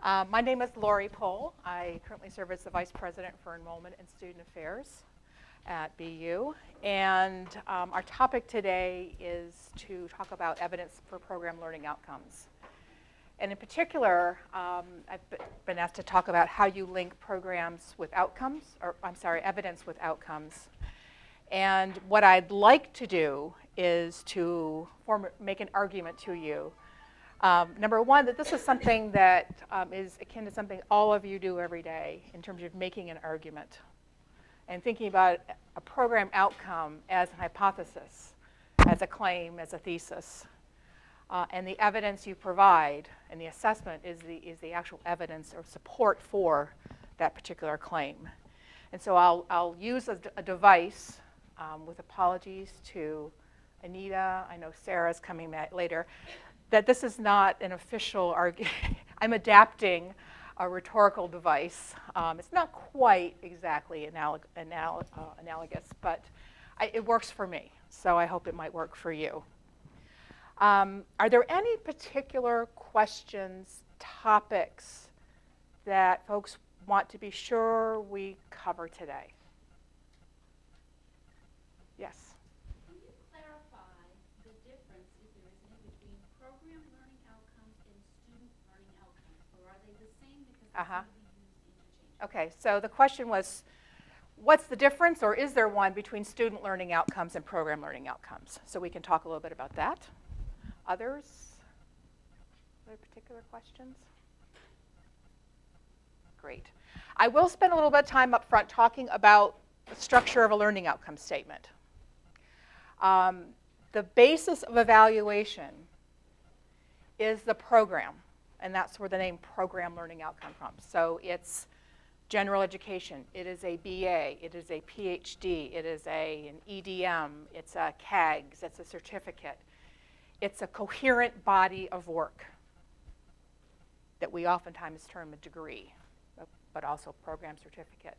My name is Laurie Pohl. I currently serve as the Vice President for Enrollment and Student Affairs at BU. And our topic today is to talk about evidence for program learning outcomes. And in particular, I've been asked to talk about how you link programs with outcomes, evidence with outcomes. And what I'd like to do is to make an argument to you. Number one, that this is something that is akin to something all of you do every day in terms of making an argument and thinking about a program outcome as a hypothesis, as a claim, as a thesis. And the evidence you provide and the assessment is the actual evidence or support for that particular claim. And so I'll use a device with apologies to Anita. I know Sarah's coming back later. That this is not an official argument. I'm adapting a rhetorical device. It's not quite exactly analogous, but it works for me. So I hope it might work for you. Are there any particular questions, topics that folks want to be sure we cover today? Yes. Okay, so the question was, what's the difference, or is there one, between student learning outcomes and program learning outcomes? So we can talk a little bit about that. Others? Other particular questions? Great. I will spend a little bit of time up front talking about the structure of a learning outcome statement. The basis of evaluation is the program. And that's where the name program learning outcome comes. So it's general education, it is a BA, it is a PhD, it is an EDM, it's a CAGS, it's a certificate. It's a coherent body of work that we oftentimes term a degree, but also program certificate.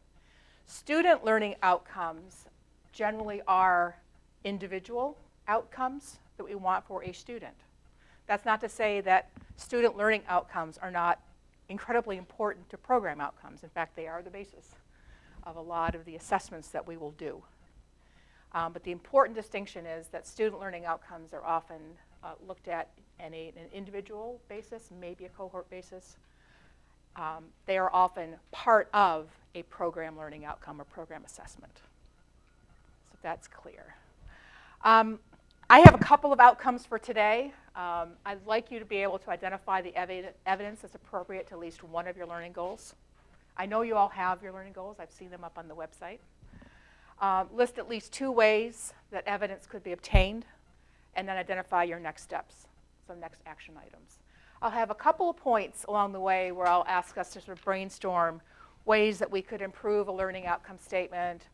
Student learning outcomes generally are individual outcomes that we want for a student. That's not to say that student learning outcomes are not incredibly important to program outcomes. In fact, they are the basis of a lot of the assessments that we will do. But the important distinction is that student learning outcomes are often looked at in an individual basis, maybe a cohort basis. They are often part of a program learning outcome or program assessment. So that's clear. I have a couple of outcomes for today. I'd like you to be able to identify the evidence that's appropriate to at least one of your learning goals. I know you all have your learning goals. I've seen them up on the website. List at least 2 ways that evidence could be obtained, and then identify your next steps, so next action items. I'll have a couple of points along the way where I'll ask us to sort of brainstorm ways that we could improve a learning outcome statement,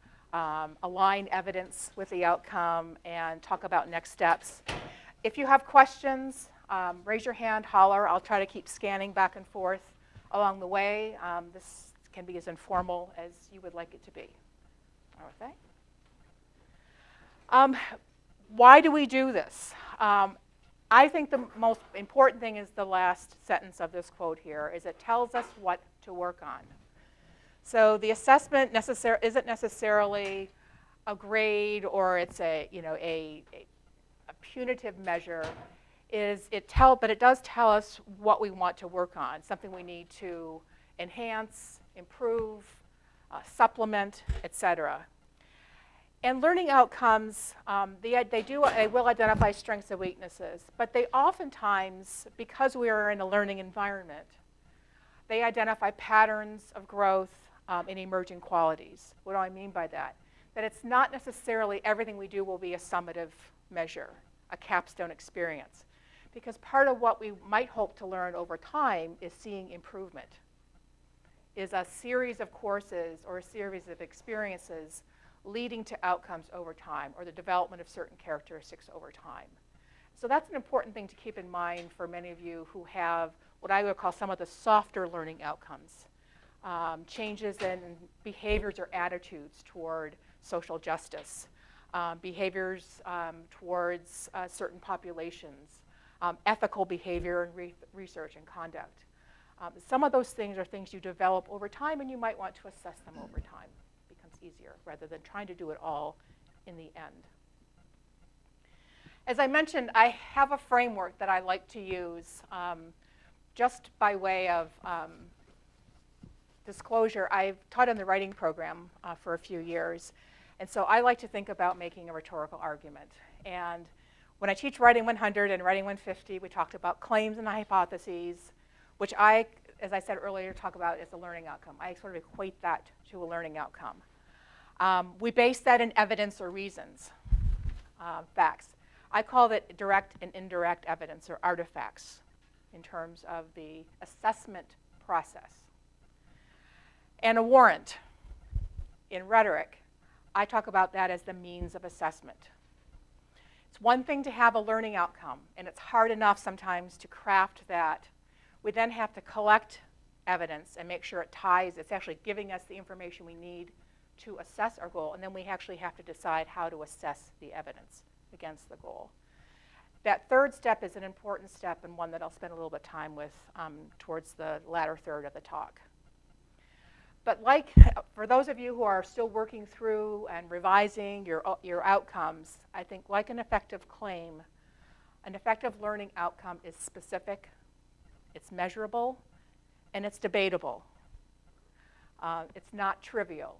align evidence with the outcome, and talk about next steps. If you have questions, raise your hand, holler. I'll try to keep scanning back and forth along the way. This can be as informal as you would like it to be. Okay. Why do we do this? I think the most important thing is the last sentence of this quote here, is it tells us what to work on. So the assessment isn't necessarily a grade or it's a punitive measure. But it does tell us what we want to work on, something we need to enhance, improve, supplement, etc. And learning outcomes, they will identify strengths and weaknesses, but they oftentimes, because we are in a learning environment, they identify patterns of growth in emerging qualities. What do I mean by that? That it's not necessarily everything we do will be a summative measure, a capstone experience. Because part of what we might hope to learn over time is seeing improvement, is a series of courses or a series of experiences leading to outcomes over time, or the development of certain characteristics over time. So that's an important thing to keep in mind for many of you who have what I would call some of the softer learning outcomes. Changes in behaviors or attitudes toward social justice, behaviors towards certain populations, ethical behavior and research and conduct. Some of those things are things you develop over time, and you might want to assess them over time. It becomes easier rather than trying to do it all in the end. As I mentioned, I have a framework that I like to use. Just by way of disclosure, I've taught in the writing program for a few years, and so I like to think about making a rhetorical argument. And when I teach Writing 100 and Writing 150, we talked about claims and hypotheses, which I, as I said earlier, talk about as a learning outcome. I sort of equate that to a learning outcome. We base that in evidence or reasons, facts. I call it direct and indirect evidence or artifacts in terms of the assessment process. And a warrant, in rhetoric, I talk about that as the means of assessment. It's one thing to have a learning outcome, and it's hard enough sometimes to craft that. We then have to collect evidence and make sure it ties, it's actually giving us the information we need to assess our goal, and then we actually have to decide how to assess the evidence against the goal. That third step is an important step and one that I'll spend a little bit of time with towards the latter third of the talk. But for those of you who are still working through and revising your outcomes, I think like an effective claim, an effective learning outcome is specific, it's measurable, and it's debatable. It's not trivial.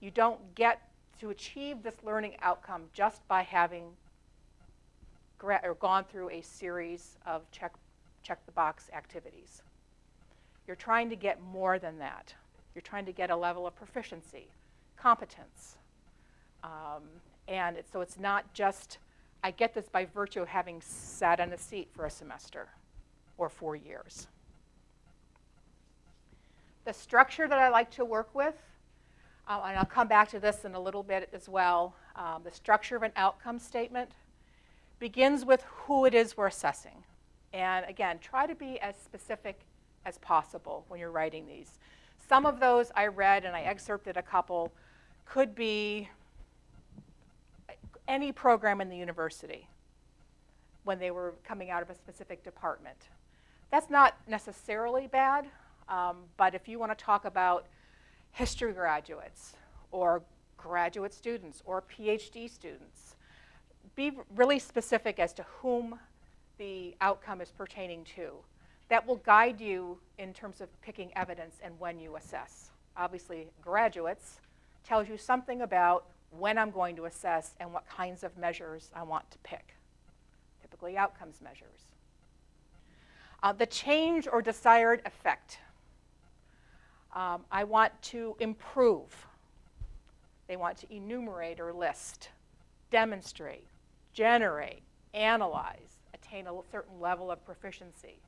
You don't get to achieve this learning outcome just by having gone through a series of check-the-box activities. You're trying to get more than that. You're trying to get a level of proficiency, competence. So it's not just, I get this by virtue of having sat in a seat for a semester or 4 years. The structure that I like to work with, and I'll come back to this in a little bit as well, the structure of an outcome statement begins with who it is we're assessing. And again, try to be as specific as possible when you're writing these. Some of those I read, and I excerpted a couple, could be any program in the university when they were coming out of a specific department. That's not necessarily bad, but if you want to talk about history graduates or graduate students or PhD students, be really specific as to whom the outcome is pertaining to. That will guide you in terms of picking evidence and when you assess. Obviously, graduates tells you something about when I'm going to assess and what kinds of measures I want to pick, typically outcomes measures. The change or desired effect. I want to improve. They want to enumerate or list, demonstrate, generate, analyze, attain a certain level of proficiency.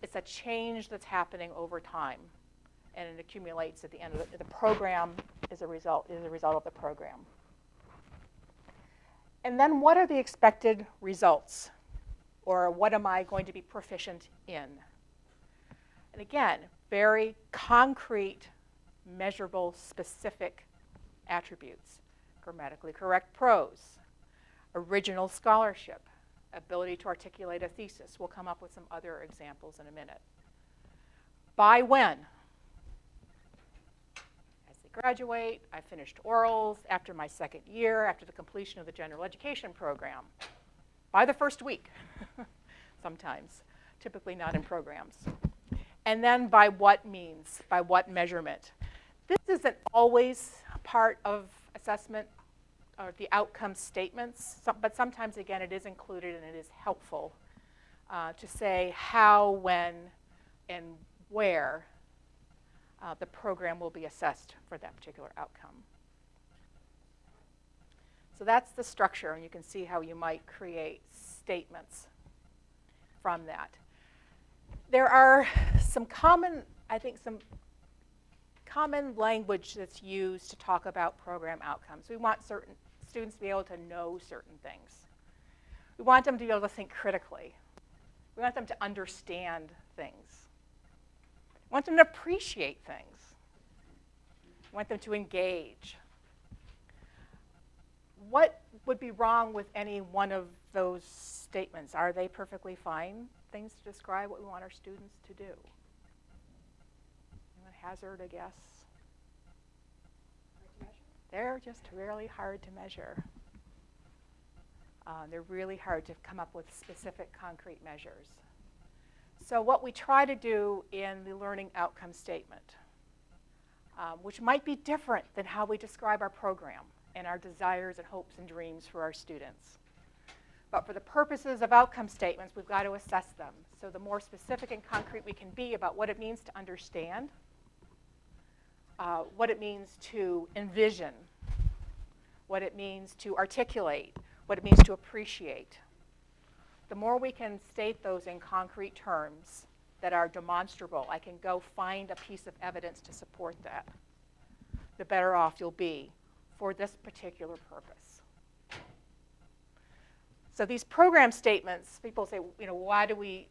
It's a change that's happening over time, and it accumulates at the end of the program is a result of the program. And then what are the expected results? Or what am I going to be proficient in? And again, very concrete, measurable, specific attributes. Grammatically correct prose, original scholarship, ability to articulate a thesis. We'll come up with some other examples in a minute. By when? As they graduate, I finished orals after my second year, after the completion of the general education program. By the first week, sometimes, typically not in programs. And then by what means, by what measurement. This isn't always part of assessment or the outcome statements, but sometimes, again, it is included and it is helpful to say how, when, and where the program will be assessed for that particular outcome. So that's the structure, and you can see how you might create statements from that. There are some common language that's used to talk about program outcomes. We want certain students to be able to know certain things. We want them to be able to think critically. We want them to understand things. We want them to appreciate things. We want them to engage. what would be wrong with any one of those statements? Are they perfectly fine things to describe what we want our students to do? Anyone hazard a guess? They're just really hard to measure. They're really hard to come up with specific, concrete measures. So what we try to do in the learning outcome statement, which might be different than how we describe our program and our desires and hopes and dreams for our students. But for the purposes of outcome statements, we've got to assess them. So the more specific and concrete we can be about what it means to understand, what it means to envision, what it means to articulate, what it means to appreciate. The more we can state those in concrete terms that are demonstrable, I can go find a piece of evidence to support that, the better off you'll be for this particular purpose. So these program statements, people say, why do we,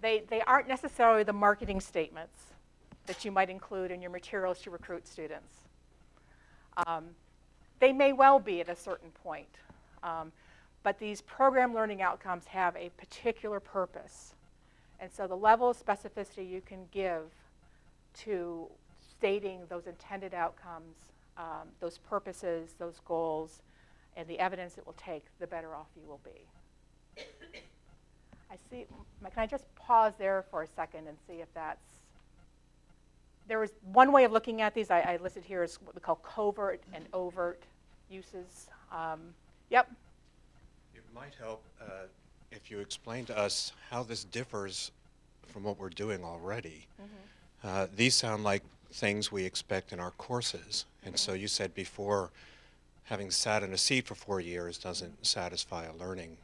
they aren't necessarily the marketing statements that you might include in your materials to recruit students. They may well be at a certain point, but these program learning outcomes have a particular purpose. And so the level of specificity you can give to stating those intended outcomes, those purposes, those goals, and the evidence it will take, the better off you will be. I see, can I just pause there for a second and see if that's, there was one way of looking at these, I listed here is what we call covert and overt uses. Yep. It might help if you explain to us how this differs from what we're doing already. Mm-hmm. These sound like things we expect in our courses. And so you said before, having sat in a seat for 4 years doesn't satisfy a learning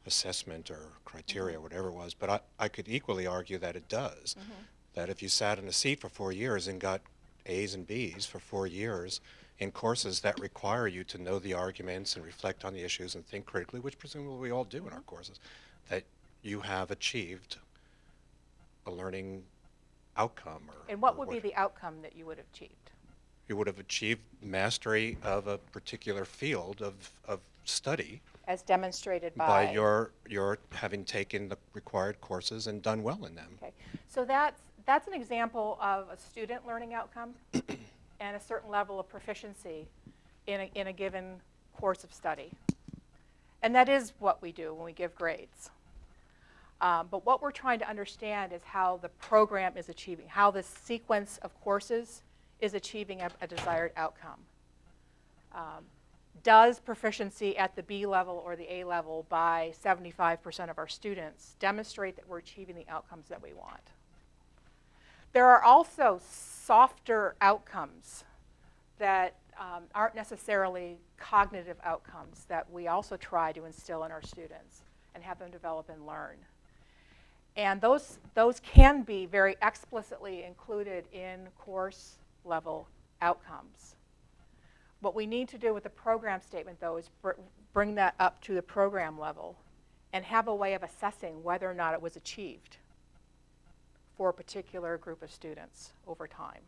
assessment or criteria, whatever it was. But I could equally argue that it does. Mm-hmm. That if you sat in a seat for 4 years and got A's and B's for 4 years in courses that require you to know the arguments and reflect on the issues and think critically, which presumably we all do in our courses, that you have achieved a learning outcome. And what would be the outcome that you would have achieved? You would have achieved mastery of a particular field of study. As demonstrated by your having taken the required courses and done well in them. Okay, so that's an example of a student learning outcome and a certain level of proficiency in a given course of study. And that is what we do when we give grades. But what we're trying to understand is how the program is achieving, how this sequence of courses is achieving a desired outcome. Does proficiency at the B level or the A level by 75% of our students demonstrate that we're achieving the outcomes that we want? There are also softer outcomes that aren't necessarily cognitive outcomes that we also try to instill in our students and have them develop and learn. And those can be very explicitly included in course level outcomes. What we need to do with the program statement, though, is bring that up to the program level and have a way of assessing whether or not it was achieved for a particular group of students over time.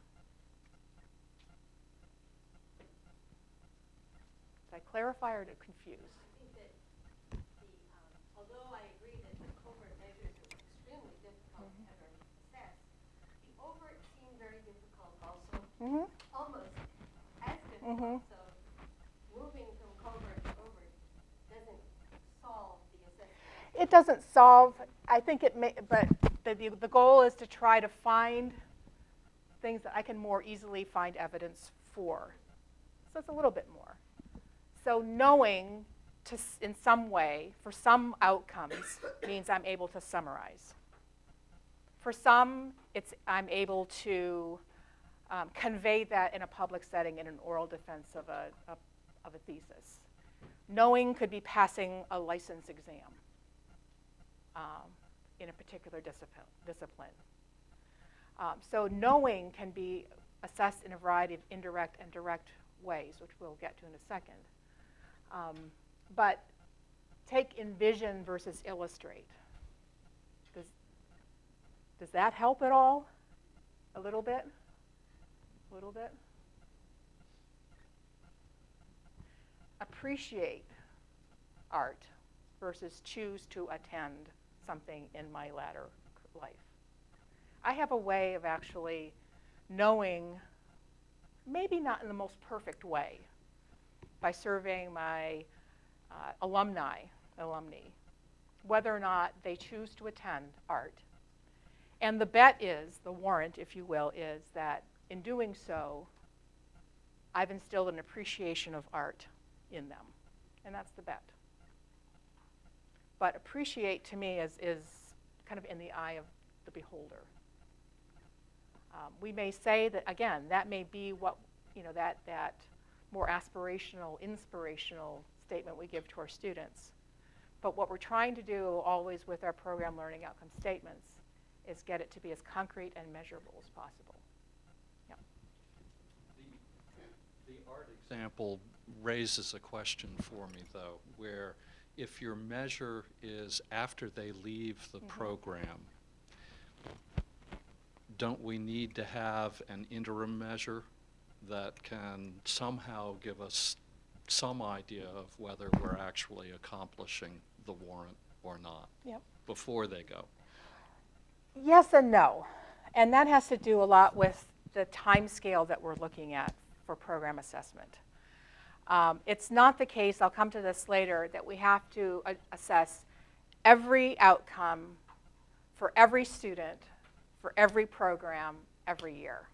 Did I clarify or did I confuse? I think that although I agree that the covert measures are extremely difficult to ever assess, the overt seem very difficult also, almost as difficult. So moving from covert to overt doesn't solve the assessment. It doesn't solve, I think it may, but the goal is to try to find things that I can more easily find evidence for. So it's a little bit more. So knowing in some way, for some outcomes, means I'm able to summarize. For some, I'm able to convey that in a public setting in an oral defense of a thesis. Knowing could be passing a license exam in a particular discipline. So knowing can be assessed in a variety of indirect and direct ways, which we'll get to in a second. But take envision versus illustrate. Does that help at all? A little bit? A little bit? appreciate art versus choose to attend something in my latter life. I have a way of actually knowing, maybe not in the most perfect way, by surveying my alumni, whether or not they choose to attend art. And the bet is, the warrant, if you will, is that in doing so, I've instilled an appreciation of art in them. And that's the bet. But appreciate to me is kind of in the eye of the beholder. We may say that, again, that may be what, that more aspirational, inspirational statement we give to our students. But what we're trying to do always with our program learning outcome statements is get it to be as concrete and measurable as possible. Yeah. The art example raises a question for me, though, where if your measure is after they leave the program, don't we need to have an interim measure that can somehow give us some idea of whether we're actually accomplishing the warrant or not before they go? Yes and no. And that has to do a lot with the time scale that we're looking at for program assessment. It's not the case, I'll come to this later, that we have to assess every outcome for every student, for every program, every year.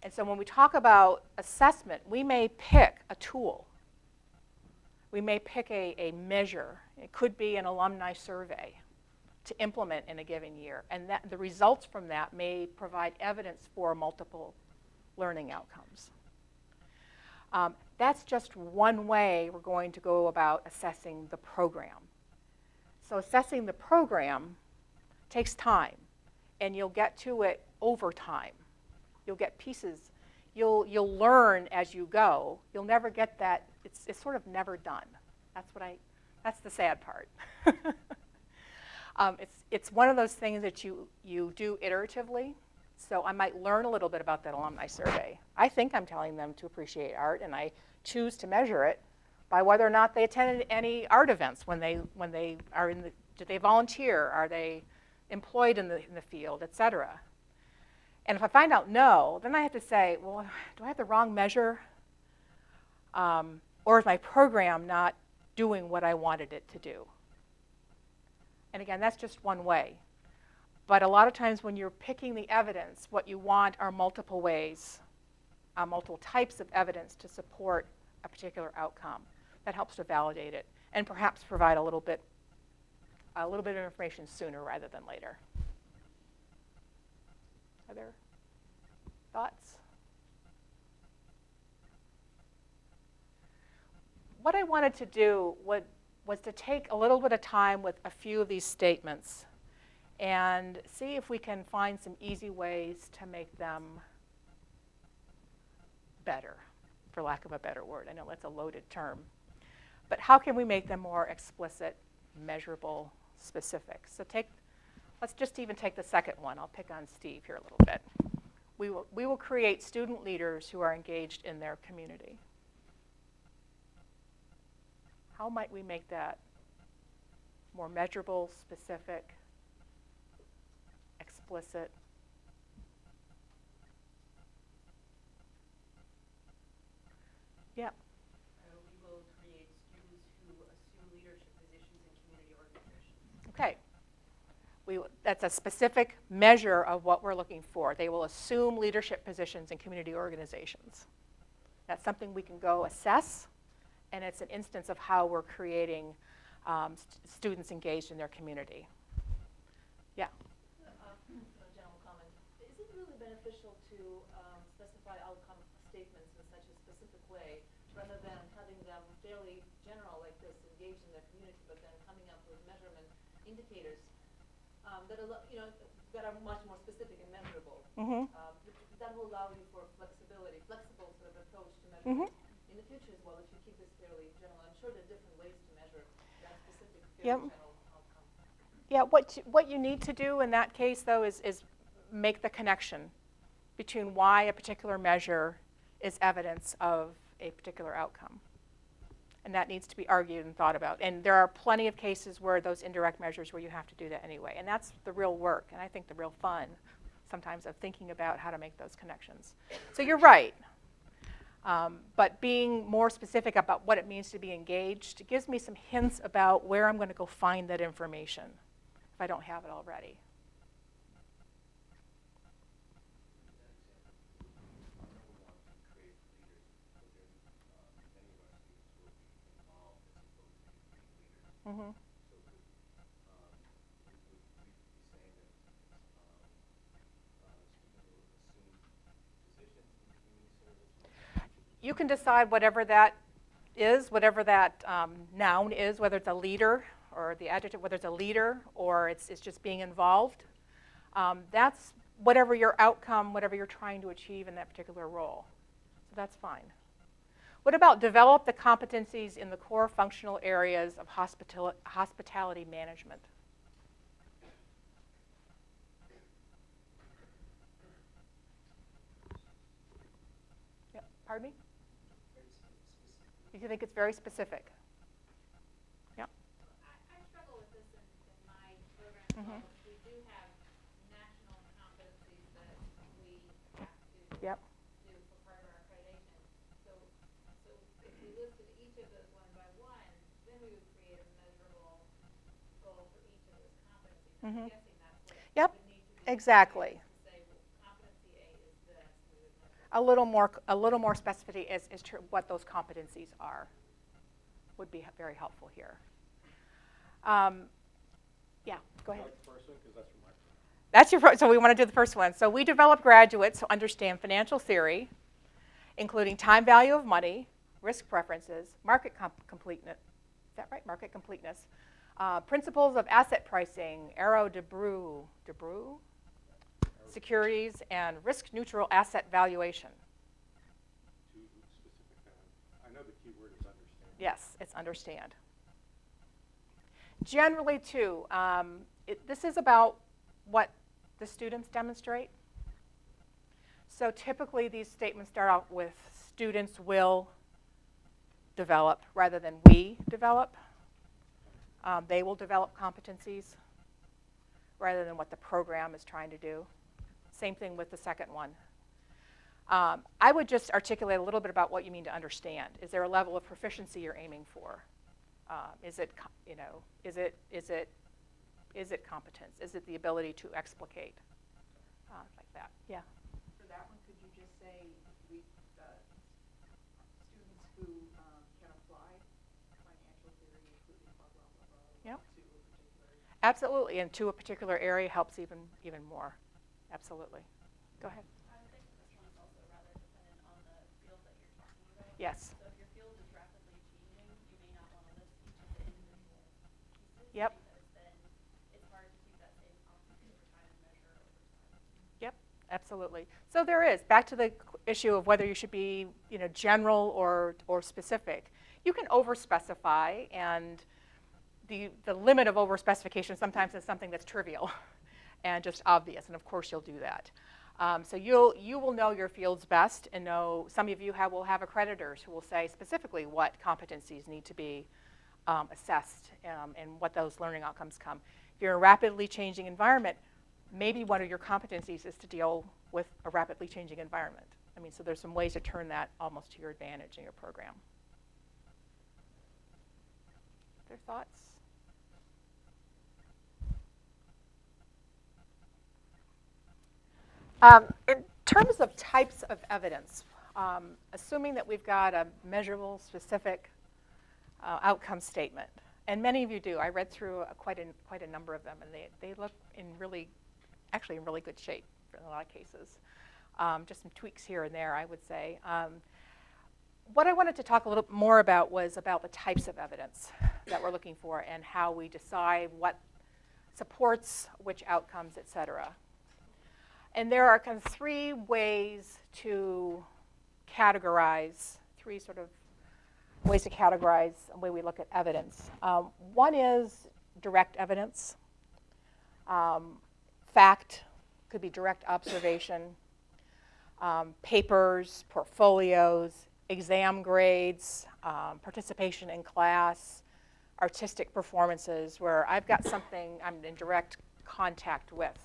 And so when we talk about assessment, we may pick a tool. We may pick a measure. It could be an alumni survey to implement in a given year. And that, the results from that may provide evidence for multiple learning outcomes. That's just one way we're going to go about assessing the program. So assessing the program takes time, and you'll get to it over time. You'll get pieces. You'll learn as you go. You'll never get that. It's sort of never done. That's the sad part. It's one of those things that you do iteratively. So I might learn a little bit about that alumni survey. I think I'm telling them to appreciate art, and I choose to measure it by whether or not they attended any art events when they are in the, did they volunteer? Are they employed in the field, et cetera? And if I find out no, then I have to say, well, do I have the wrong measure? Or is my program not doing what I wanted it to do? And again, that's just one way. But a lot of times when you're picking the evidence, what you want are multiple ways, multiple types of evidence to support a particular outcome. That helps to validate it and perhaps provide a little bit of information sooner rather than later. Other thoughts? What I wanted to do was to take a little bit of time with a few of these statements and see if we can find some easy ways to make them better, for lack of a better word. I know that's a loaded term. But how can we make them more explicit, measurable, specific? So let's just even take the second one. I'll pick on Steve here a little bit. We will create student leaders who are engaged in their community. How might we make that more measurable, specific, explicit? Yeah. We will create students who assume leadership positions in community organizations. Okay. That's a specific measure of what we're looking for. They will assume leadership positions in community organizations. That's something we can go assess, and it's an instance of how we're creating students engaged in their community. Yeah. General comment. Is it really beneficial to specify outcome statements in such a specific way rather than having them fairly general like this, engaged in their community, but then coming up with measurement indicators that are much more specific and measurable? That will allow you for flexible sort of approach to measurement in the future as well if you keep this fairly general. I'm sure there are different ways to measure that specific fairly general outcome. Yeah, what you need to do in that case, though, is make the connection between why a particular measure is evidence of a particular outcome. And that needs to be argued and thought about. And there are plenty of cases where those indirect measures where you have to do that anyway. And that's the real work, and I think the real fun sometimes of thinking about how to make those connections. So you're right. But being more specific about what it means to be engaged gives me some hints about where I'm going to go find that information if I don't have it already. Mm-hmm. You can decide whatever that is, whatever that noun is, whether it's a leader or the adjective, whether it's a leader or it's just being involved. That's whatever your outcome, whatever you're trying to achieve in that particular role. So that's fine. What about develop the competencies in the core functional areas of hospitality management? Yeah, pardon me? You think it's very specific? Yeah. I struggle with this in my program as well. We do have national competencies that we have to Yep. do for part of our accreditation. So if we listed each of those one by one, then we would create a measurable goal for each of those competencies. I'm guessing that's what Yep. would need to be Exactly. to say, well, competency A is this. We would measure A little more specificity as to what those competencies are would be very helpful here. Yeah, go ahead. The first one, because that's from my program. That's your so we want to do the first one. So we develop graduates who understand financial theory, including time value of money, risk preferences, market completeness. Is that right? Market completeness. Principles of asset pricing, Arrow DeBrew, securities, and risk-neutral asset valuation. Too specific. I know the key word is understand. Yes, it's understand. Generally, too, this is about what the students demonstrate. So typically, these statements start out with students will develop rather than we develop. They will develop competencies rather than what the program is trying to do. Same thing with the second one. I would just articulate a little bit about what you mean to understand. Is there a level of proficiency you're aiming for? Is it competence? Is it the ability to explicate? Like that, yeah. For that one, could you just say students who can apply financial theory, including blah, blah, blah, blah, Yep. to a particular? Absolutely, and to a particular area helps even more. Absolutely. Go ahead. I would think this one is also rather dependent on the field that you're talking about. Yes. So if your field is rapidly changing, you may not want to list each of the individual pieces. Yep. Because then it's hard to keep that same competency over time and measure over time. Yep, absolutely. So there is, back to the issue of whether you should be, general or specific. You can over-specify, and the limit of over-specification sometimes is something that's trivial and just obvious, and of course you'll do that. So you will know your fields best, and know some of you will have accreditors who will say specifically what competencies need to be assessed and what those learning outcomes come. If you're in a rapidly changing environment, maybe one of your competencies is to deal with a rapidly changing environment. I mean, so there's some ways to turn that almost to your advantage in your program. Other thoughts? In terms of types of evidence, assuming that we've got a measurable, specific outcome statement, and many of you do. I read through quite a number of them, and they look actually in really good shape in a lot of cases. Just some tweaks here and there, I would say. What I wanted to talk a little more about was about the types of evidence that we're looking for and how we decide what supports which outcomes, et cetera. And there are kind of three ways to categorize, three sort of ways to categorize the way we look at evidence. One is direct evidence. Fact could be direct observation. Papers, portfolios, exam grades, participation in class, artistic performances where I've got something I'm in direct contact with.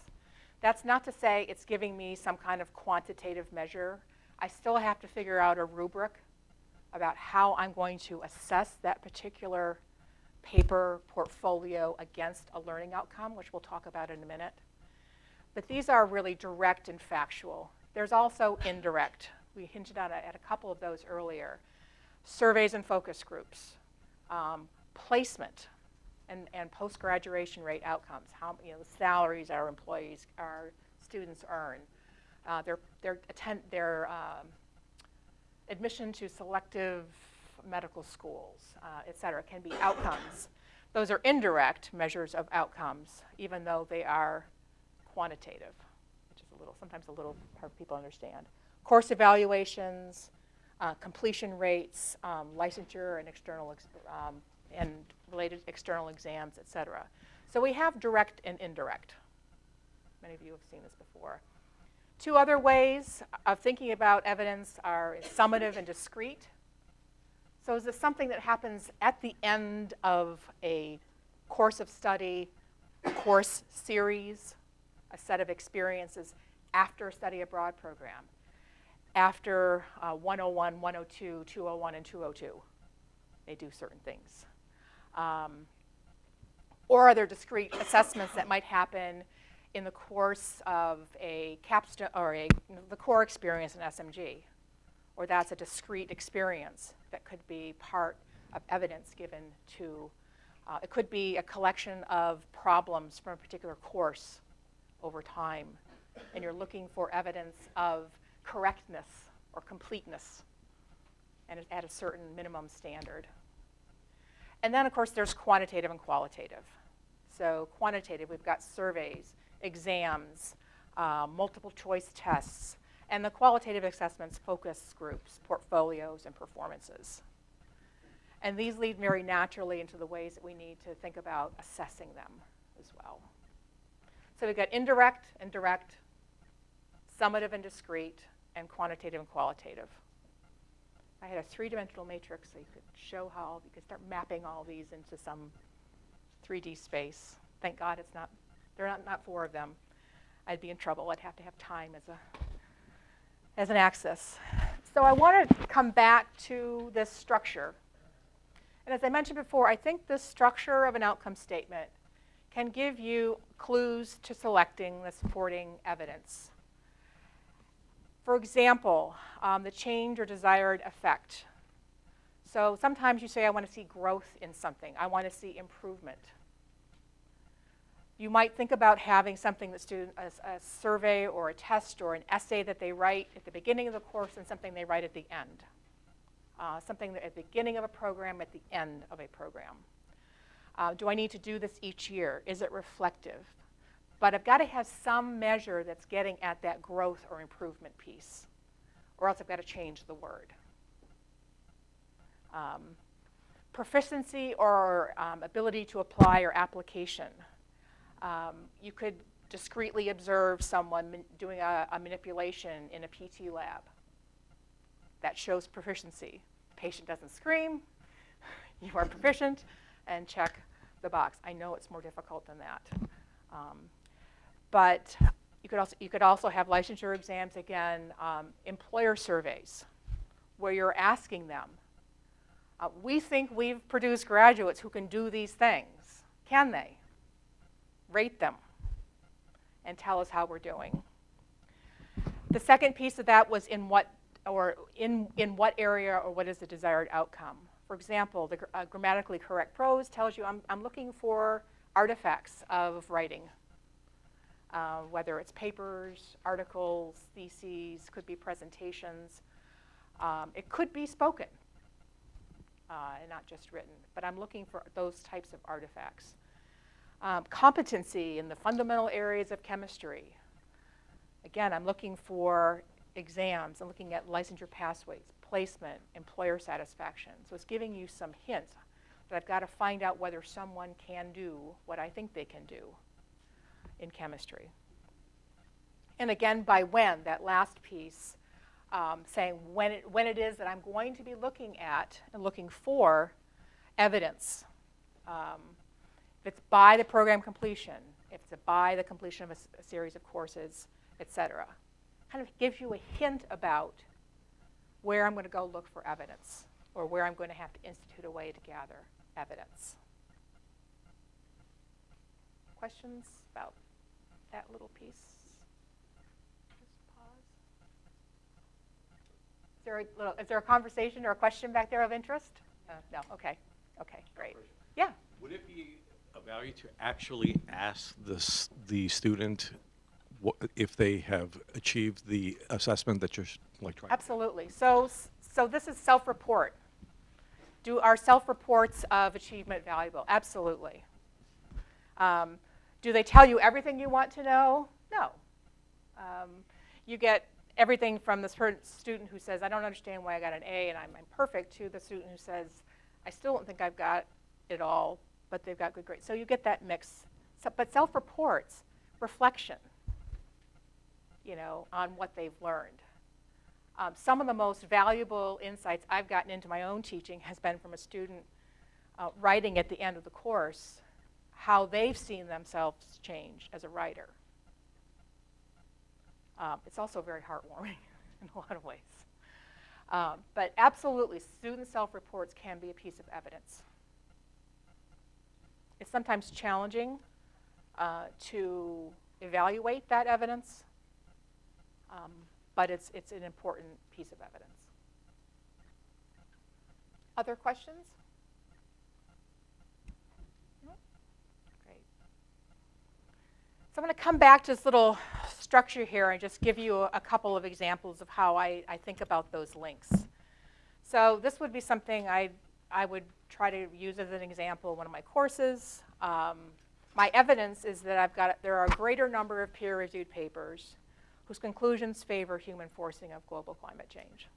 That's not to say it's giving me some kind of quantitative measure. I still have to figure out a rubric about how I'm going to assess that particular paper portfolio against a learning outcome, which we'll talk about in a minute. But these are really direct and factual. There's also indirect. We hinted at a couple of those earlier. Surveys and focus groups, placement and post-graduation rate outcomes, how the salaries our employees, our students earn, their admission to selective medical schools, et cetera, can be outcomes. Those are indirect measures of outcomes, even though they are quantitative, which is sometimes a little hard for people to understand. Course evaluations, completion rates, licensure and and related external exams, et cetera. So we have direct and indirect. Many of you have seen this before. Two other ways of thinking about evidence are summative and discrete. So is this something that happens at the end of a course of study, a course series, a set of experiences after a study abroad program, after 101, 102, 201, and 202? They do certain things. Or are there discrete assessments that might happen in the course of a capstone or the core experience in SMG? Or that's a discrete experience that could be part of evidence given to, it could be a collection of problems from a particular course over time, and you're looking for evidence of correctness or completeness and at a certain minimum standard. And then, of course, there's quantitative and qualitative. So quantitative, we've got surveys, exams, multiple choice tests, and the qualitative assessments, focus groups, portfolios, and performances. And these lead very naturally into the ways that we need to think about assessing them as well. So we've got indirect and direct, summative and discrete, and quantitative and qualitative. I had a three-dimensional matrix so you could show how you could start mapping all these into some 3D space. Thank God there are not four of them. I'd be in trouble. I'd have to have time as an axis. So I want to come back to this structure. And as I mentioned before, I think this structure of an outcome statement can give you clues to selecting the supporting evidence. For example, the change or desired effect. So sometimes you say, I want to see growth in something. I want to see improvement. You might think about having something that a survey or a test or an essay that they write at the beginning of the course and something they write at the end. Something at the beginning of a program, at the end of a program. Do I need to do this each year? Is it reflective? But I've got to have some measure that's getting at that growth or improvement piece, or else I've got to change the word. Proficiency or ability to apply or application. You could discreetly observe someone doing a manipulation in a PT lab. That shows proficiency. Patient doesn't scream, you are proficient, and check the box. I know it's more difficult than that. But you could also have licensure exams, again, employer surveys, where you're asking them, we think we've produced graduates who can do these things. Can they? Rate them and tell us how we're doing. The second piece of that was in what area or what is the desired outcome. For example, the grammatically correct prose tells you I'm looking for artifacts of writing. Whether it's papers, articles, theses, could be presentations. It could be spoken and not just written, but I'm looking for those types of artifacts. Competency in the fundamental areas of chemistry. Again, I'm looking for exams. I'm looking at licensure pathways, placement, employer satisfaction. So it's giving you some hints that I've got to find out whether someone can do what I think they can do in chemistry. And again, by when, that last piece, saying when it is that I'm going to be looking at and looking for evidence. If it's by the program completion, if it's by the completion of a series of courses, etc. Kind of gives you a hint about where I'm going to go look for evidence or where I'm going to have to institute a way to gather evidence. Questions about that little piece? Just pause. Is there a conversation or a question back there of interest? No, okay, great. Yeah? Would it be of value to actually ask the student if they have achieved the assessment that you're trying to do? Absolutely. So this is self-report. Are self-reports of achievement valuable? Absolutely. Do they tell you everything you want to know? No. You get everything from this student who says, I don't understand why I got an A and I'm perfect, to the student who says, I still don't think I've got it all, but they've got good grades. So you get that mix. But self-reports, reflection, on what they've learned. Some of the most valuable insights I've gotten into my own teaching has been from a student writing at the end of the course how they've seen themselves change as a writer. It's also very heartwarming in a lot of ways. But absolutely, student self-reports can be a piece of evidence. It's sometimes challenging to evaluate that evidence, but it's an important piece of evidence. Other questions? No? Great. So I'm going to come back to this little structure here and just give you a couple of examples of how I think about those links. So this would be something I would try to use as an example in one of my courses. My evidence is that there are a greater number of peer-reviewed papers whose conclusions favor human forcing of global climate change.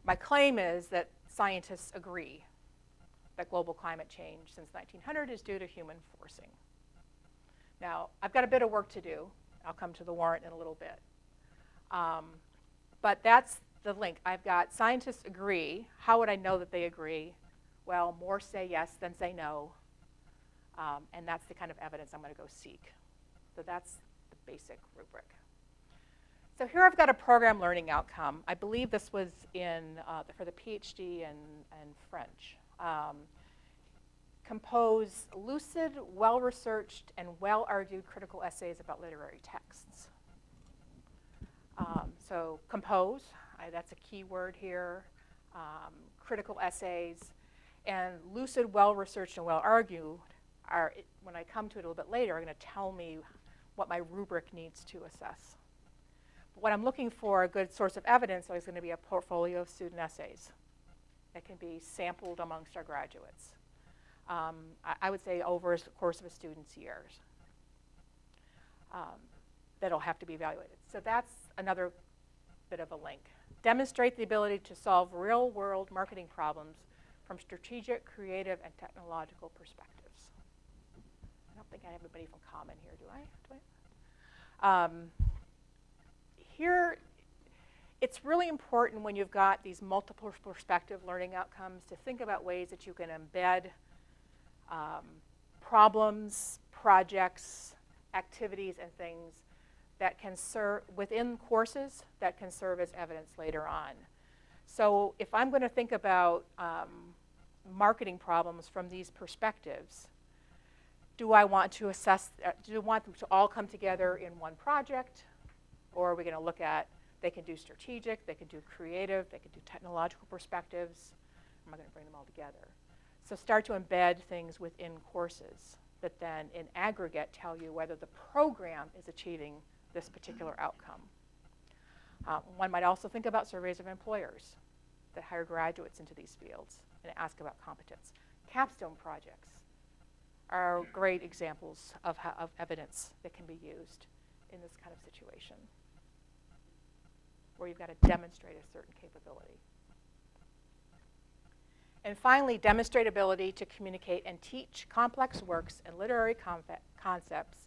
My claim is that scientists agree that global climate change since 1900 is due to human forcing. Now, I've got a bit of work to do. I'll come to the warrant in a little bit. But that's the link. I've got scientists agree. How would I know that they agree? Well, more say yes than say no. And that's the kind of evidence I'm going to go seek. So that's the basic rubric. So here I've got a program learning outcome. I believe this was for the PhD in French. Compose lucid, well-researched, and well-argued critical essays about literary texts. So compose, that's a key word here. Critical essays. And lucid, well-researched, and well-argued when I come to it a little bit later, are going to tell me what my rubric needs to assess. But what I'm looking for, a good source of evidence, is going to be a portfolio of student essays that can be sampled amongst our graduates. I would say over the course of a student's years. That'll have to be evaluated. So that's another bit of a link. Demonstrate the ability to solve real-world marketing problems from strategic, creative, and technological perspectives. I don't think I have anybody from Common here, do I? Here, it's really important when you've got these multiple perspective learning outcomes to think about ways that you can embed problems, projects, activities, and things that can serve within courses that can serve as evidence later on. So if I'm going to think about marketing problems from these perspectives, do I want to assess, do I want them to all come together in one project? Or are we going to look at, they can do strategic, they can do creative, they can do technological perspectives. Am I going to bring them all together? So start to embed things within courses that then in aggregate tell you whether the program is achieving this particular outcome. One might also think about surveys of employers that hire graduates into these fields and ask about competence. Capstone projects are great examples of evidence that can be used in this kind of situation, where you've got to demonstrate a certain capability. And finally, demonstrate ability to communicate and teach complex works and literary concepts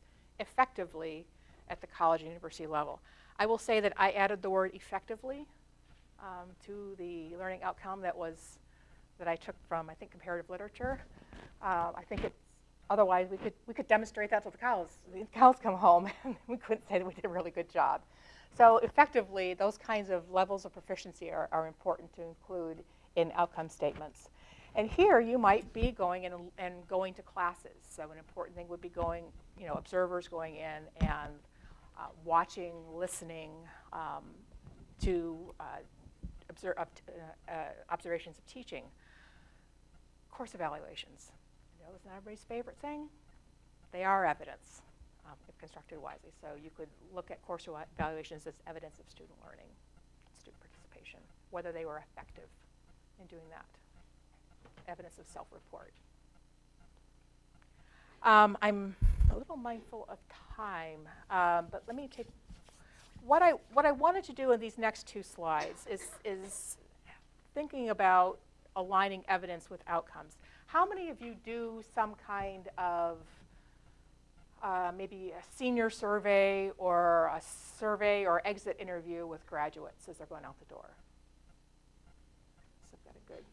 effectively at the college and university level. I will say that I added the word effectively to the learning outcome that I took from, I think, comparative literature. I think it's, otherwise we could demonstrate that to the cows. The cows come home and we couldn't say that we did a really good job. So effectively, those kinds of levels of proficiency are important to include in outcome statements. And here you might be going in and going to classes. So an important thing would be going, observers going in and watching, listening to observations of teaching. Course evaluations. I know it's not everybody's favorite thing. They are evidence if constructed wisely. So you could look at course evaluations as evidence of student learning, student participation, whether they were effective in doing that. Evidence of self-report. I'm a little mindful of time, but let me take, what I wanted to do in these next two slides is thinking about aligning evidence with outcomes. How many of you do some kind of maybe a senior survey or a survey or exit interview with graduates as they're going out the door? So I've got a good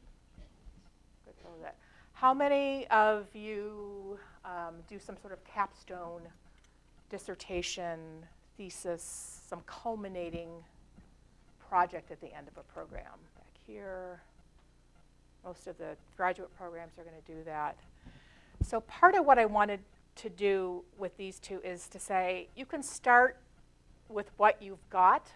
throw of that. How many of you do some sort of capstone dissertation, thesis, some culminating project at the end of a program? Back here, most of the graduate programs are going to do that. So part of what I wanted to do with these two is to say, you can start with what you've got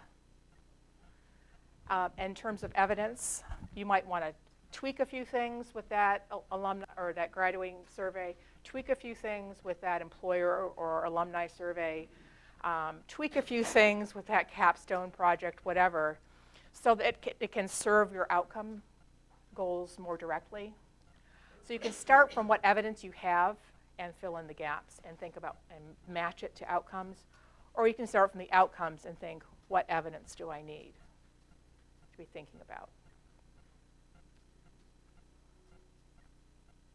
in terms of evidence. You might want to tweak a few things with that alumni or that graduating survey, tweak a few things with that employer or alumni survey, tweak a few things with that capstone project, whatever, so that it can serve your outcome goals more directly. So you can start from what evidence you have and fill in the gaps and think about and match it to outcomes, or you can start from the outcomes and think, what evidence do I need to be thinking about?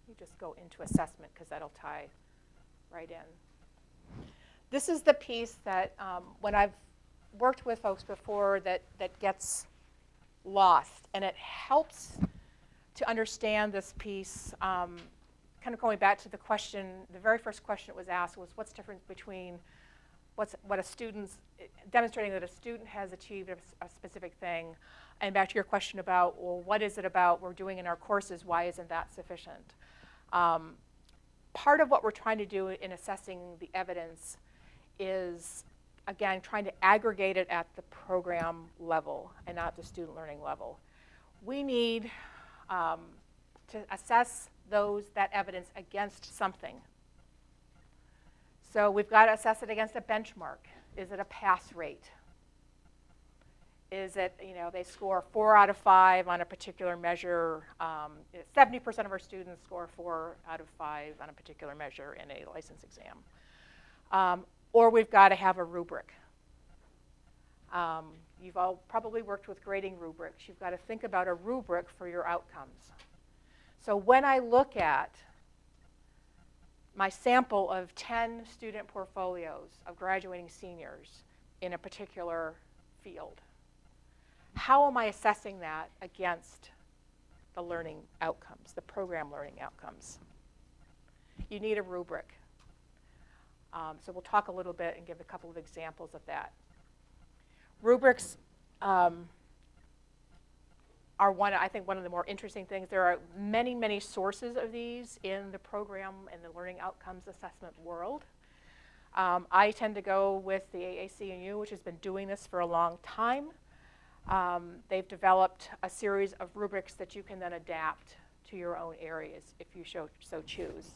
You just go into assessment because that'll tie right in. This is the piece that when I've worked with folks before that gets lost, and it helps to understand this piece, kind of going back to the question, the very first question that was asked was, what's the difference between what a student's, demonstrating that a student has achieved a specific thing, and back to your question about, well, what is it about we're doing in our courses, why isn't that sufficient? Part of what we're trying to do in assessing the evidence is, again, trying to aggregate it at the program level and not the student learning level. We need to assess that evidence against something. So we've got to assess it against a benchmark. Is it a pass rate? Is it, they score 4 out of 5 on a particular measure. 70% of our students score 4 out of 5 on a particular measure in a license exam. Or we've got to have a rubric. You've all probably worked with grading rubrics. You've got to think about a rubric for your outcomes. So when I look at my sample of 10 student portfolios of graduating seniors in a particular field, how am I assessing that against the learning outcomes, the program learning outcomes? You need a rubric. So we'll talk a little bit and give a couple of examples of that. Rubrics are I think one of the more interesting things. There are many, many sources of these in the program and the learning outcomes assessment world. I tend to go with the AAC&U, which has been doing this for a long time. They've developed a series of rubrics that you can then adapt to your own areas if you so choose.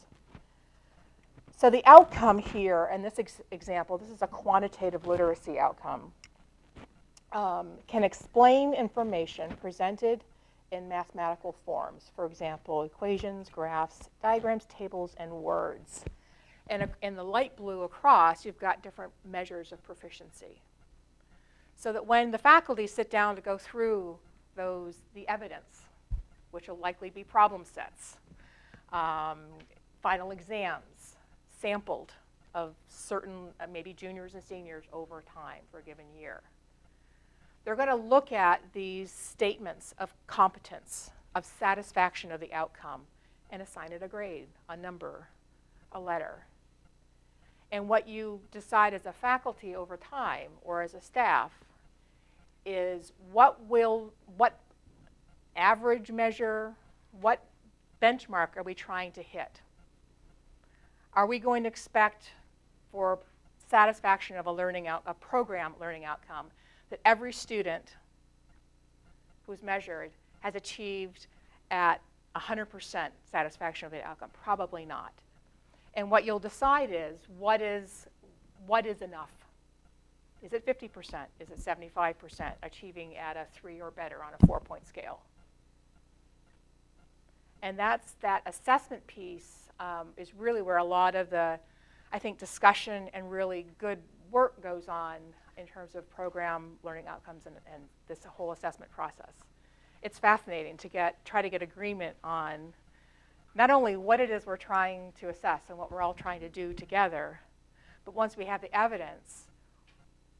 So the outcome here, in this example, this is a quantitative literacy outcome, can explain information presented in mathematical forms. For example, equations, graphs, diagrams, tables, and words. And in the light blue across, you've got different measures of proficiency. So that when the faculty sit down to go through the evidence, which will likely be problem sets, final exams, sampled of certain, maybe juniors and seniors over time for a given year. They're going to look at these statements of competence, of satisfaction of the outcome, and assign it a grade, a number, a letter. And what you decide as a faculty over time or as a staff is what average measure, what benchmark are we trying to hit? Are we going to expect for satisfaction of a program learning outcome that every student who's measured has achieved at 100% satisfaction of the outcome? Probably not. And what you'll decide is what is enough? Is it 50%? Is it 75% achieving at a 3 or better on a 4-point scale? And that assessment piece is really where a lot of the, I think, discussion and really good work goes on in terms of program learning outcomes and this whole assessment process. It's fascinating to try to get agreement on not only what it is we're trying to assess and what we're all trying to do together, but once we have the evidence,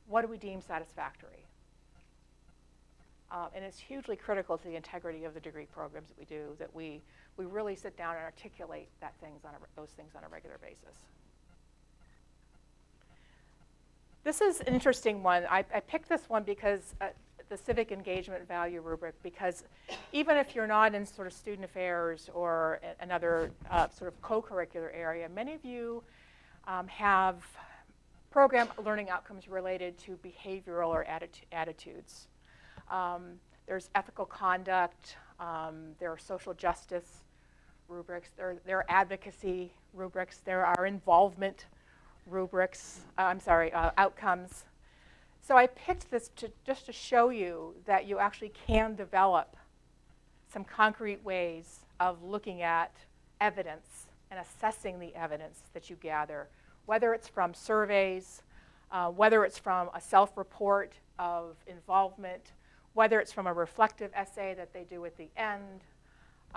what do we deem satisfactory? And it's hugely critical to the integrity of the degree programs that we do, that we really sit down and articulate those things on a regular basis. This is an interesting one. I picked this one because the civic engagement value rubric, because even if you're not in sort of student affairs or another sort of co-curricular area, many of you have program learning outcomes related to behavioral or attitudes. There's ethical conduct, there are social justice rubrics, there are advocacy rubrics, there are involvement rubrics, outcomes. So I picked this just to show you that you actually can develop some concrete ways of looking at evidence and assessing the evidence that you gather, whether it's from surveys, whether it's from a self-report of involvement, whether it's from a reflective essay that they do at the end,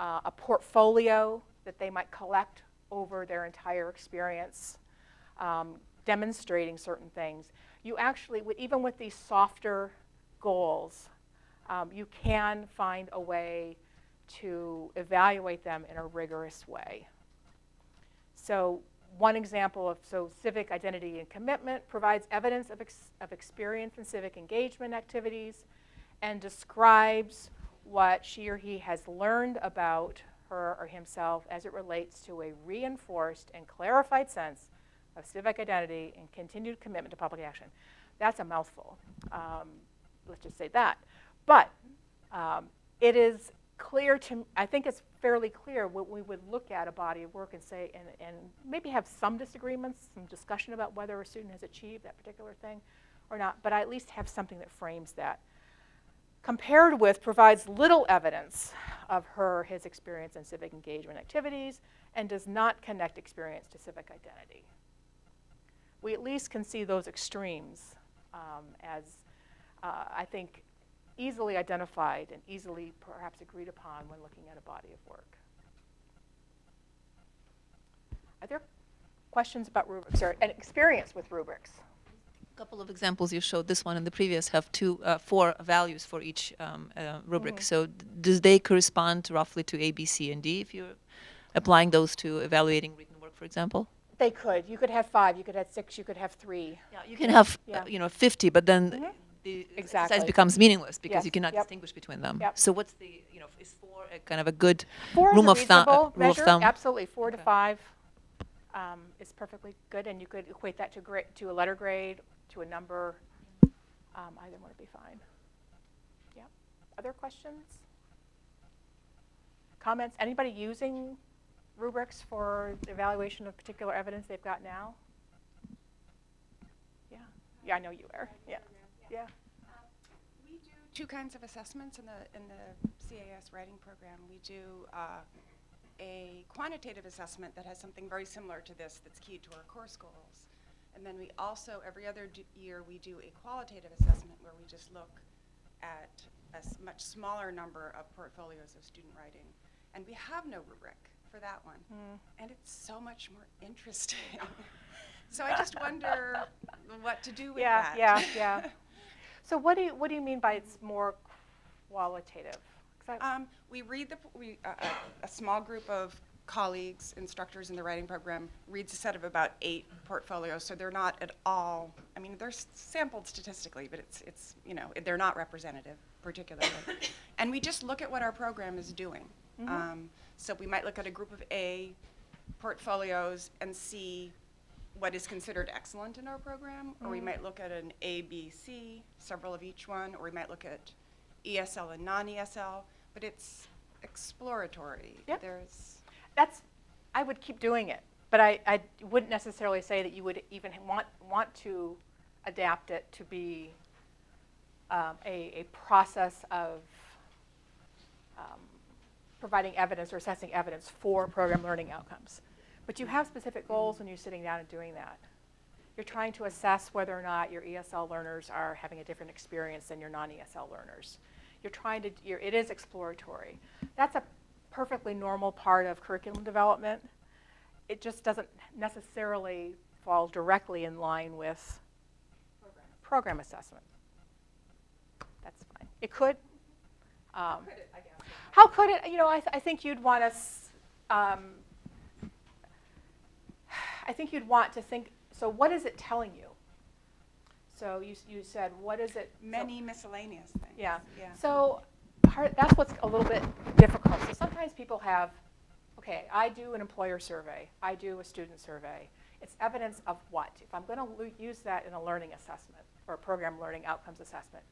a portfolio that they might collect over their entire experience, demonstrating certain things. You actually, even with these softer goals, you can find a way to evaluate them in a rigorous way. So one example of civic identity and commitment provides evidence of experience in civic engagement activities and describes what she or he has learned about her or himself as it relates to a reinforced and clarified sense of civic identity and continued commitment to public action. That's a mouthful. Let's just say that. But it is clear I think it's fairly clear what we would look at a body of work and say, and maybe have some disagreements, some discussion about whether a student has achieved that particular thing or not, but I at least have something that frames that. Compared with provides little evidence of his experience in civic engagement activities and does not connect experience to civic identity. We at least can see those extremes as, I think, easily identified and easily perhaps agreed upon when looking at a body of work. Are there questions about rubrics or an experience with rubrics? A couple of examples you showed. This one and the previous have 4 values for each rubric. Mm-hmm. So do they correspond roughly to A, B, C, and D if you're applying those to evaluating written work, for example? They could. You could have 5, you could have 6, you could have 3. Yeah, you can have 50, but then Mm-hmm. the Exactly. exercise becomes meaningless because Yes, you cannot yep. distinguish between them. Yep. So what's the, is 4 a kind of a good 4 rule is a reasonable measure. thumb? Absolutely, 4 to Okay. 5 is perfectly good, and you could equate that to a letter grade, to a number. Either one would be fine. Yeah. Other questions? Comments? Anybody using rubrics for the evaluation of particular evidence they've got now? Yeah. Yeah, I know you are. Yeah. Yeah. We do 2 kinds of assessments in the CAS writing program. We do a quantitative assessment that has something very similar to this that's keyed to our course goals. And then we also, every other year, we do a qualitative assessment where we just look at a much smaller number of portfolios of student writing. And we have no rubric for that one. And it's so much more interesting. So I just wonder what to do with that. Yeah. So what do you mean by it's more qualitative? 'Cause We read a small group of colleagues, instructors in the writing program, reads a set of about 8 portfolios, so they're not at all, I mean, they're sampled statistically, but it's they're not representative particularly. And we just look at what our program is doing. So we might look at a group of A portfolios and see what is considered excellent in our program, or we might look at an A, B, C, several of each one, or we might look at ESL and non-ESL, but it's exploratory. Yep. I would keep doing it, but I wouldn't necessarily say that you would even want to adapt it to be a process of providing evidence or assessing evidence for program learning outcomes. But you have specific goals when you're sitting down and doing that. You're trying to assess whether or not your ESL learners are having a different experience than your non-ESL learners. It is exploratory. That's a perfectly normal part of curriculum development. It just doesn't necessarily fall directly in line with program assessment. That's fine. It could. Could it, I guess. How could it? I think you'd want us. I think you'd want to think. So, what is it telling you? So you said, what is it? Many miscellaneous things. Yeah. Yeah. So that's what's a little bit difficult. So sometimes people have, okay, I do an employer survey. I do a student survey. It's evidence of what? If I'm going to use that in a learning assessment or a program learning outcomes assessment,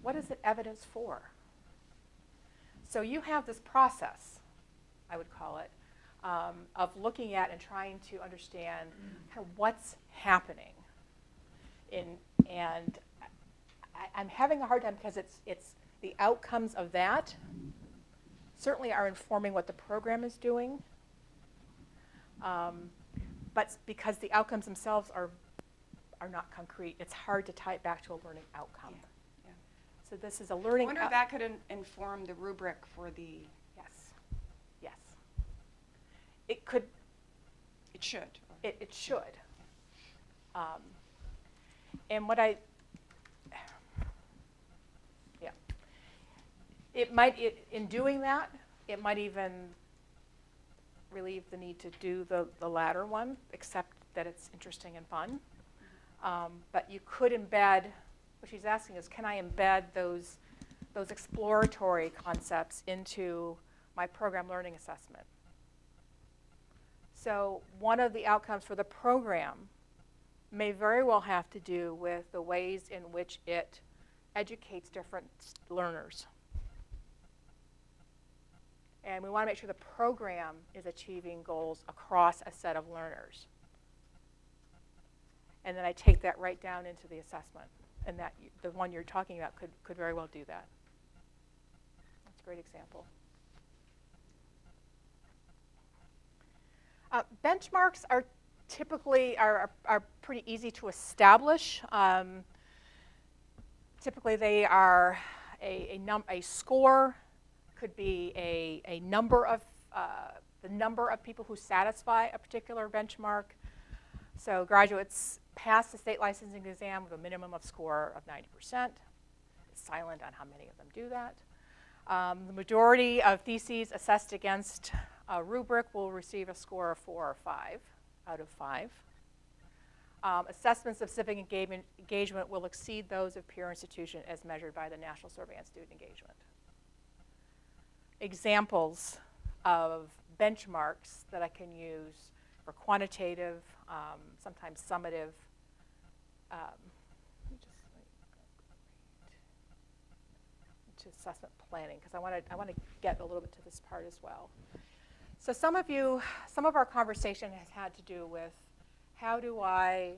what is it evidence for? So you have this process, I would call it, of looking at and trying to understand kind of what's happening. And I'm having a hard time because it's the outcomes of that certainly are informing what the program is doing, but because the outcomes themselves are not concrete, it's hard to tie it back to a learning outcome. Yeah. So this is a learning. I wonder if that could inform the rubric for the. Yes. It could. It should. It should. And it might, in doing that, it might even relieve the need to do the latter one, except that it's interesting and fun. But you could embed, what she's asking is, can I embed those exploratory concepts into my program learning assessment? So one of the outcomes for the program may very well have to do with the ways in which it educates different learners. And we want to make sure the program is achieving goals across a set of learners. And then I take that right down into the assessment. And that the one you're talking about could very well do that. That's a great example. Benchmarks are typically are pretty easy to establish. Typically, they are a score. Could be a number of the number of people who satisfy a particular benchmark. So graduates pass the state licensing exam with a minimum of score of 90%. It's silent on how many of them do that. The majority of theses assessed against a rubric will receive a score of 4 or 5 out of 5. Assessments of civic engagement will exceed those of peer institution as measured by the National Survey on Student Engagement. Examples of benchmarks that I can use for quantitative, sometimes summative. To assessment planning, because I want to get a little bit to this part as well. So some of our conversation has had to do with how do I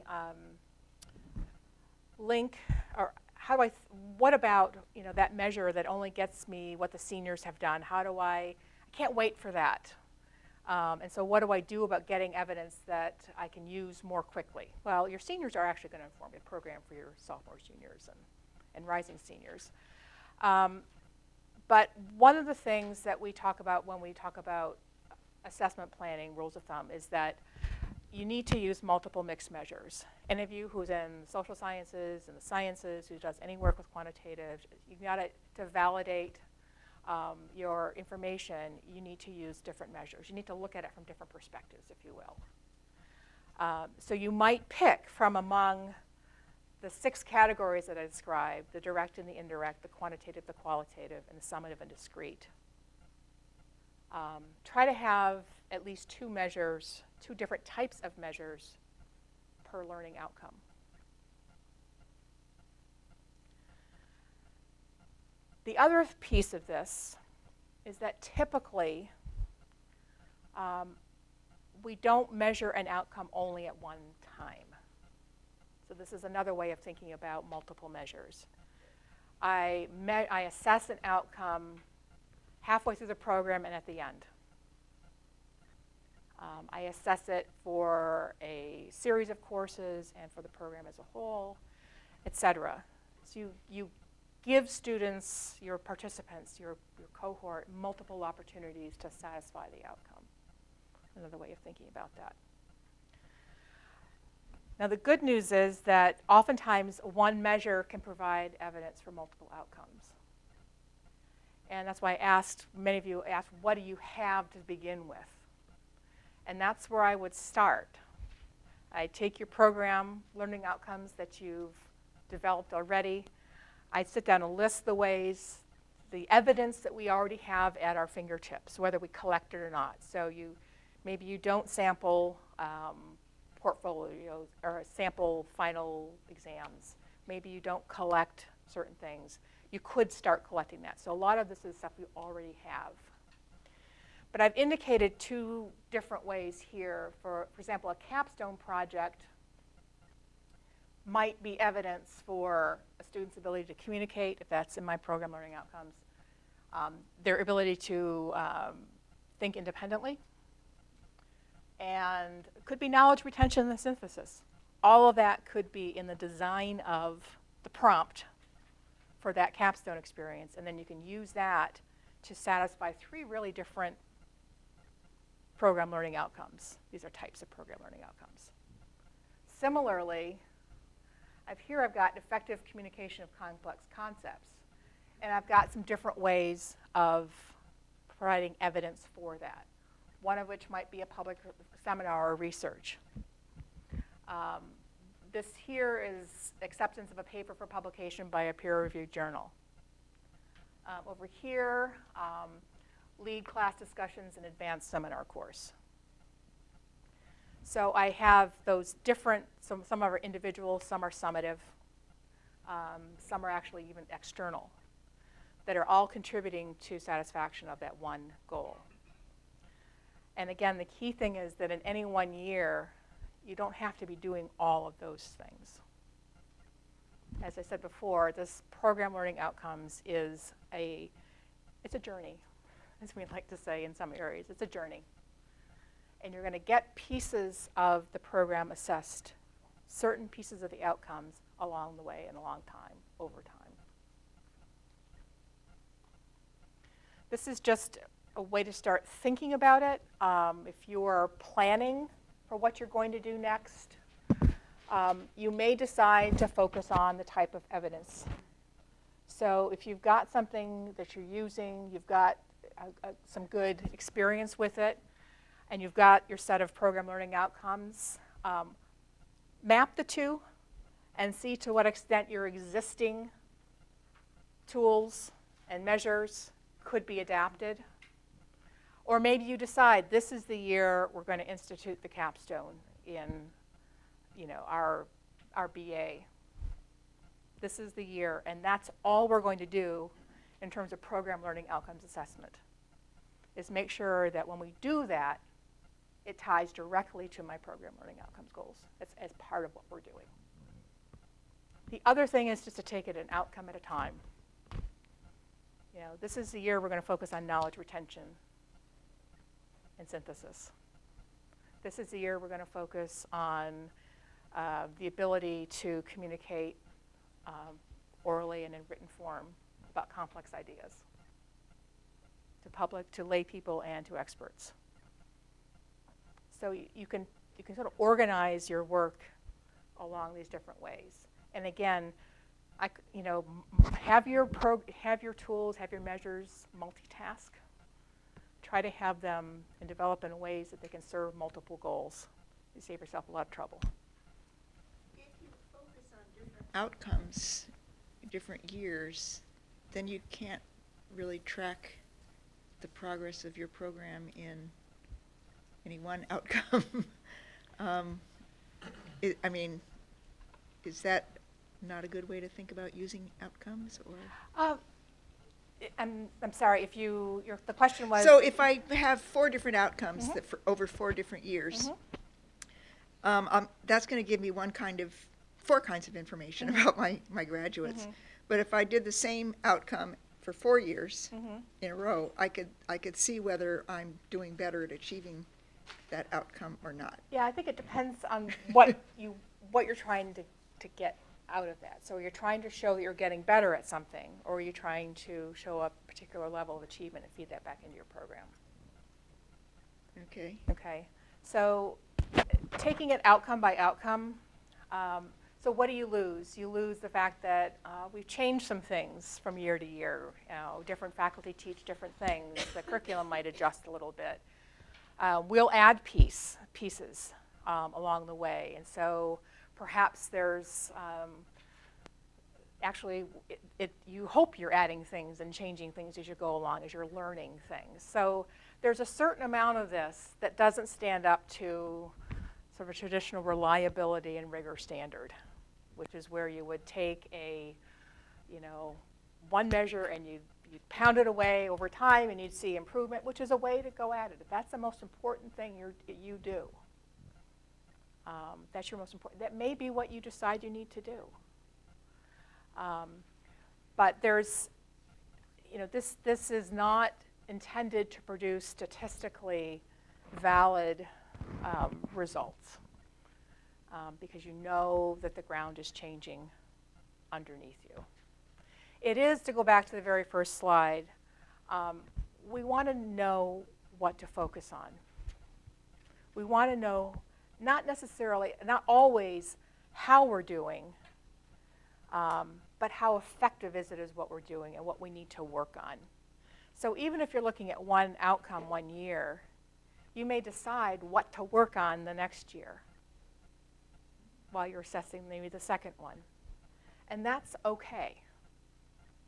link, or how do I, what about that measure that only gets me what the seniors have done? How do I can't wait for that. And so what do I do about getting evidence that I can use more quickly? Well, your seniors are actually going to inform your program for your sophomores, juniors, and rising seniors. But one of the things that we talk about when we talk about assessment planning rules of thumb is that you need to use multiple mixed measures. Any of you who's in social sciences and the sciences, who does any work with quantitative, you got to validate your information, you need to use different measures. You need to look at it from different perspectives, if you will. So you might pick from among the 6 categories that I described, the direct and the indirect, the quantitative, the qualitative, and the summative and discrete. Try to have at least 2 measures, 2 different types of measures per learning outcome. The other piece of this is that typically we don't measure an outcome only at one time. So this is another way of thinking about multiple measures. I assess an outcome halfway through the program and at the end. I assess it for a series of courses and for the program as a whole, et cetera. So you give students, your participants, your cohort, multiple opportunities to satisfy the outcome. Another way of thinking about that. Now the good news is that oftentimes one measure can provide evidence for multiple outcomes. And that's why many of you asked, what do you have to begin with? And that's where I would start. I take your program learning outcomes that you've developed already. I'd sit down and list the ways, the evidence that we already have at our fingertips, whether we collect it or not. So maybe you don't sample portfolios or sample final exams. Maybe you don't collect certain things. You could start collecting that. So a lot of this is stuff we already have. But I've indicated 2 different ways here. For example, a capstone project might be evidence for a student's ability to communicate, if that's in my program learning outcomes, their ability to think independently, and it could be knowledge retention and synthesis. All of that could be in the design of the prompt for that capstone experience, and then you can use that to satisfy 3 really different program learning outcomes. These are types of program learning outcomes. Similarly, I've got effective communication of complex concepts, and I've got some different ways of providing evidence for that, one of which might be a public seminar or research. This here is acceptance of a paper for publication by a peer-reviewed journal. Over here, lead class discussions and advanced seminar course. So I have those different, some are individual, some are summative, some are actually even external, that are all contributing to satisfaction of that one goal. And again, the key thing is that in any one year, you don't have to be doing all of those things. As I said before, this program learning outcomes is it's a journey, as we like to say in some areas. It's a journey. And you're going to get pieces of the program assessed, certain pieces of the outcomes along the way and a long time, over time. This is just a way to start thinking about it. If you're planning for what you're going to do next, you may decide to focus on the type of evidence. So if you've got something that you're using, you've got some good experience with it, and you've got your set of program learning outcomes, map the 2 and see to what extent your existing tools and measures could be adapted. Or maybe you decide this is the year we're going to institute the capstone in our BA. This is the year, and that's all we're going to do in terms of program learning outcomes assessment, is make sure that when we do that, it ties directly to my program learning outcomes goals as part of what we're doing. The other thing is just to take it an outcome at a time. This is the year we're going to focus on knowledge retention and synthesis. This is the year we're going to focus on the ability to communicate orally and in written form about complex ideas to public, to lay people, and to experts. So you can sort of organize your work along these different ways. And again, have your tools, have your measures multitask. Try to have them and develop in ways that they can serve multiple goals. You save yourself a lot of trouble. If you focus on different outcomes, different years, then you can't really track the progress of your program in any one outcome. Is that not a good way to think about using outcomes, or? I'm sorry, if the question was. So if I have 4 different outcomes that for over 4 different years, that's going to give me 4 kinds of information about my graduates. But if I did the same outcome for 4 years in a row, I could see whether I'm doing better at achieving that outcome or not. Yeah, I think it depends on what you're trying to get out of that. So you're trying to show that you're getting better at something, or you're trying to show a particular level of achievement and feed that back into your program. Okay. Okay. So taking it outcome by outcome, so what do you lose? You lose the fact that we've changed some things from year to year. Different faculty teach different things. The curriculum might adjust a little bit. We'll add pieces along the way. And so perhaps there's actually, you hope you're adding things and changing things as you go along, as you're learning things. So there's a certain amount of this that doesn't stand up to sort of a traditional reliability and rigor standard, which is where you would take one measure and you'd pound it away over time and you'd see improvement, which is a way to go at it. If that's the most important thing you do, that's your most important. That may be what you decide you need to do. But there's, this is not intended to produce statistically valid results because you know that the ground is changing underneath you. It is, to go back to the very first slide, we want to know what to focus on. We want to know not always how we're doing, but how effective is what we're doing and what we need to work on. So even if you're looking at one outcome 1 year, you may decide what to work on the next year while you're assessing maybe the second one. And that's okay.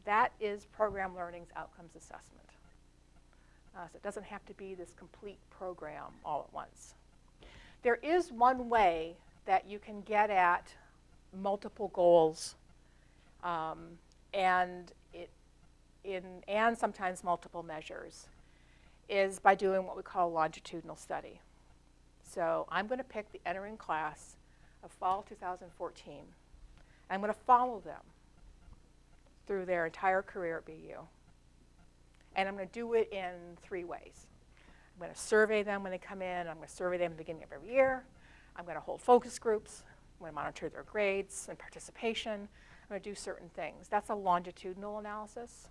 That is program learning's outcomes assessment. So it doesn't have to be this complete program all at once. There is one way that you can get at multiple goals and sometimes multiple measures, is by doing what we call a longitudinal study. So I'm going to pick the entering class of fall 2014. I'm going to follow them through their entire career at BU. And I'm going to do it in 3 ways. I'm going to survey them when they come in. I'm going to survey them at the beginning of every year. I'm going to hold focus groups. I'm going to monitor their grades and participation. I'm going to do certain things. That's a longitudinal analysis.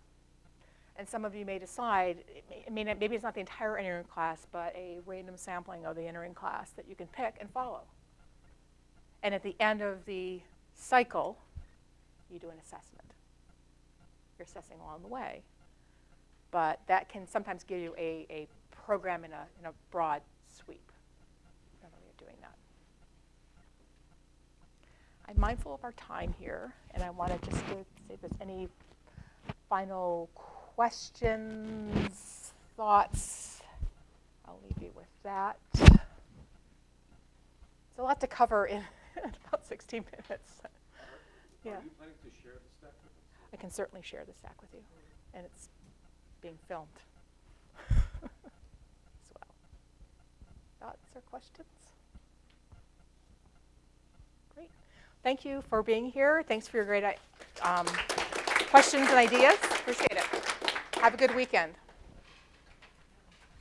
And some of you may decide, maybe it's not the entire entering class, but a random sampling of the entering class that you can pick and follow. And at the end of the cycle, you do an assessment. You're assessing along the way. But that can sometimes give you a program in a broad sweep. Another way of doing that. I'm mindful of our time here, and I wanted just to see if there's any final questions, thoughts. I'll leave you with that. It's a lot to cover in about 16 minutes. Yeah. Are you planning to share the stack with us? I can certainly share the stack with you, and it's being filmed as well. Thoughts or questions? Great. Thank you for being here. Thanks for your great questions and ideas. Appreciate it. Have a good weekend.